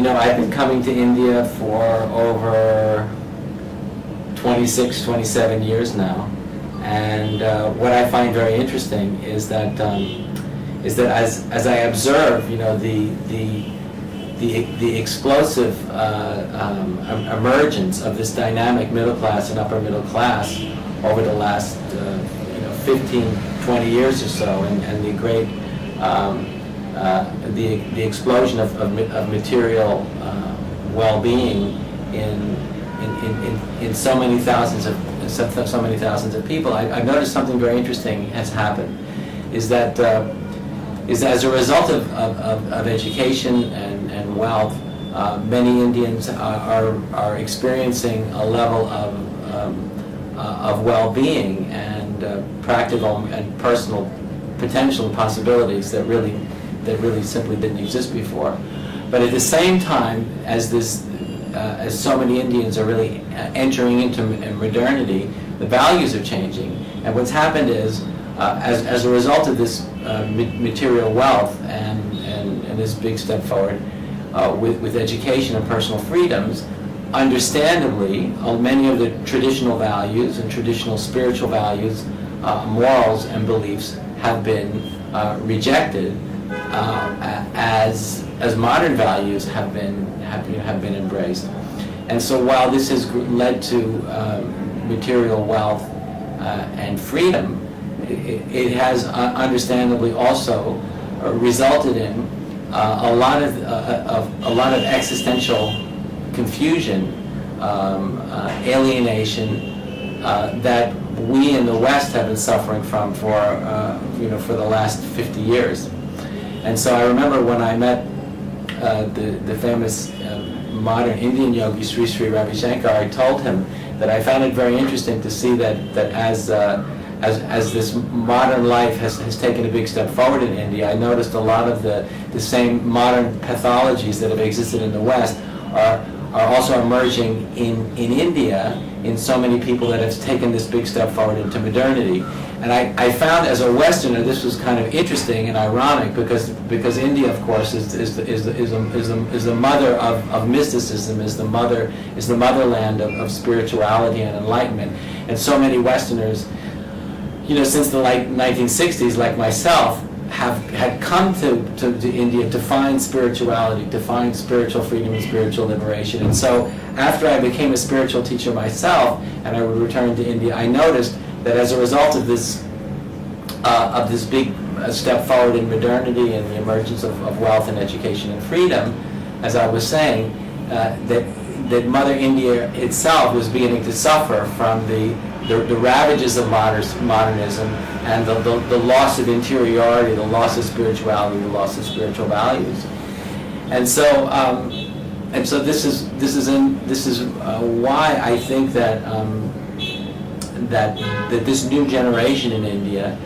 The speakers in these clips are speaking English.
I've been coming to India for over 26, 27 years now, and what I find very interesting is that as I observe, the explosive emergence of this dynamic middle class and upper middle class over the last 15, 20 years or so, and the great the explosion of material well-being in so many thousands of people. I've noticed something very interesting has happened. Is that as a result of education and wealth, many Indians are experiencing a level of well-being and practical and personal potential and possibilities that really simply didn't exist before. But at the same time, as so many Indians are really entering into modernity, the values are changing. And what's happened is, as a result of this material wealth and this big step forward with education and personal freedoms, understandably, many of the traditional values and traditional spiritual values, morals and beliefs have been rejected as modern values have been embraced. And so while this has led to material wealth and freedom, it has understandably also resulted in a lot of existential confusion, alienation that we in the West have been suffering from for the last 50 years. And so I remember when I met the famous modern Indian yogi Sri Sri Ravi Shankar, I told him that I found it very interesting to see that as this modern life has taken a big step forward in India, I noticed a lot of the same modern pathologies that have existed in the West are also emerging in India in so many people that have taken this big step forward into modernity. And I found as a Westerner this was kind of interesting and ironic because India, of course, is the mother of mysticism, is the motherland of spirituality and enlightenment, and so many Westerners, since the late 1960s, like myself, had come to India to find spirituality, to find spiritual freedom and spiritual liberation. And so after I became a spiritual teacher myself and I would return to India, I noticed that as a result of this big step forward in modernity and the emergence of wealth and education and freedom, as I was saying, that Mother India itself was beginning to suffer from the ravages of modernism and the loss of interiority, the loss of spirituality, the loss of spiritual values. And so this is why I think that this new generation in India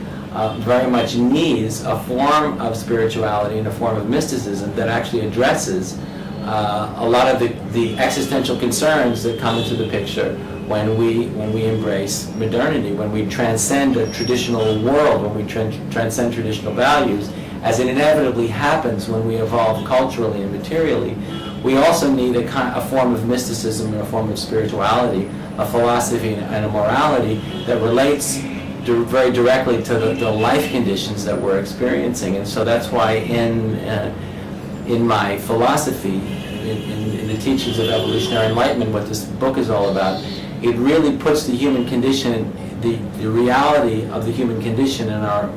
very much needs a form of spirituality and a form of mysticism that actually addresses a lot of the existential concerns that come into the picture when we embrace modernity, when we transcend a traditional world, when we transcend traditional values, as it inevitably happens when we evolve culturally and materially. We also need a form of mysticism and a form of spirituality, a philosophy and a morality that relates very directly to the life conditions that we're experiencing. And so that's why in my philosophy, in the teachings of Evolutionary Enlightenment, what this book is all about, it really puts the human condition, the reality of the human condition in our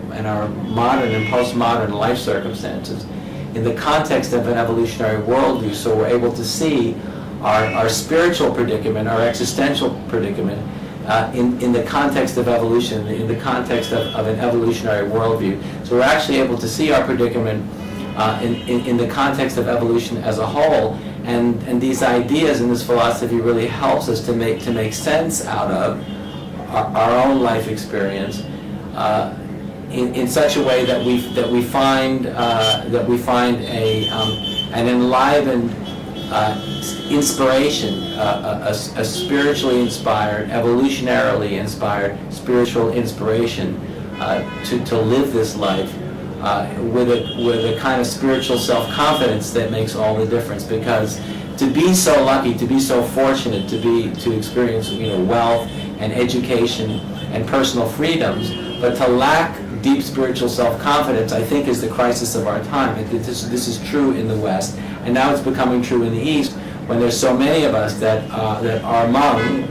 modern and postmodern life circumstances in the context of an evolutionary worldview, so we're able to see our spiritual predicament, our existential predicament, in the context of evolution, in the context of an evolutionary worldview. So we're actually able to see our predicament in the context of evolution as a whole, and these ideas and this philosophy really helps us to make sense out of our own life experience in such a way that we find an enlivened inspiration, a spiritually inspired, evolutionarily inspired spiritual inspiration to live this life with a kind of spiritual self-confidence that makes all the difference. Because to be so lucky, to be so fortunate, to experience wealth and education and personal freedoms, but to lack deep spiritual self-confidence, I think, is the crisis of our time. This is true in the West, and now it's becoming true in the East, when there's so many of us that are among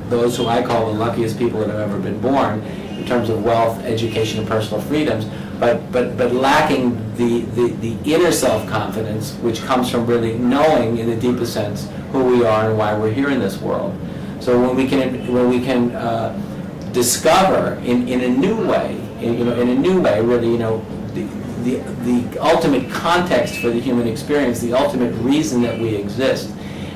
those who I call the luckiest people that have ever been born in terms of wealth, education, and personal freedoms, but lacking the inner self-confidence, which comes from really knowing in the deepest sense who we are and why we're here in this world. So when we can discover in a new way, really, the ultimate context for the human experience, the ultimate reason that we exist,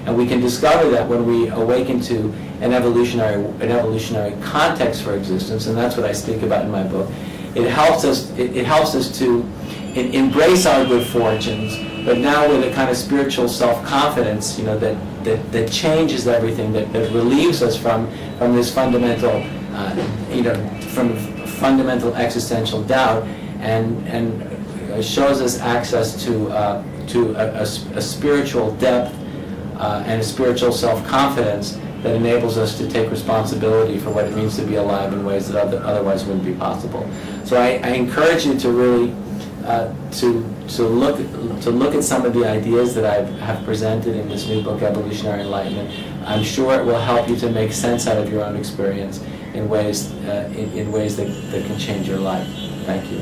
and we can discover that when we awaken to an evolutionary context for existence, and that's what I speak about in my book. It helps us to embrace our good fortunes, but now with a kind of spiritual self-confidence, that changes everything, that relieves us from this fundamental, from fundamental existential doubt, and shows us access to a spiritual depth and a spiritual self-confidence that enables us to take responsibility for what it means to be alive in ways that otherwise wouldn't be possible. So I encourage you to really to look at some of the ideas that I have presented in this new book, Evolutionary Enlightenment. I'm sure it will help you to make sense out of your own experience in ways that can change your life. Thank you.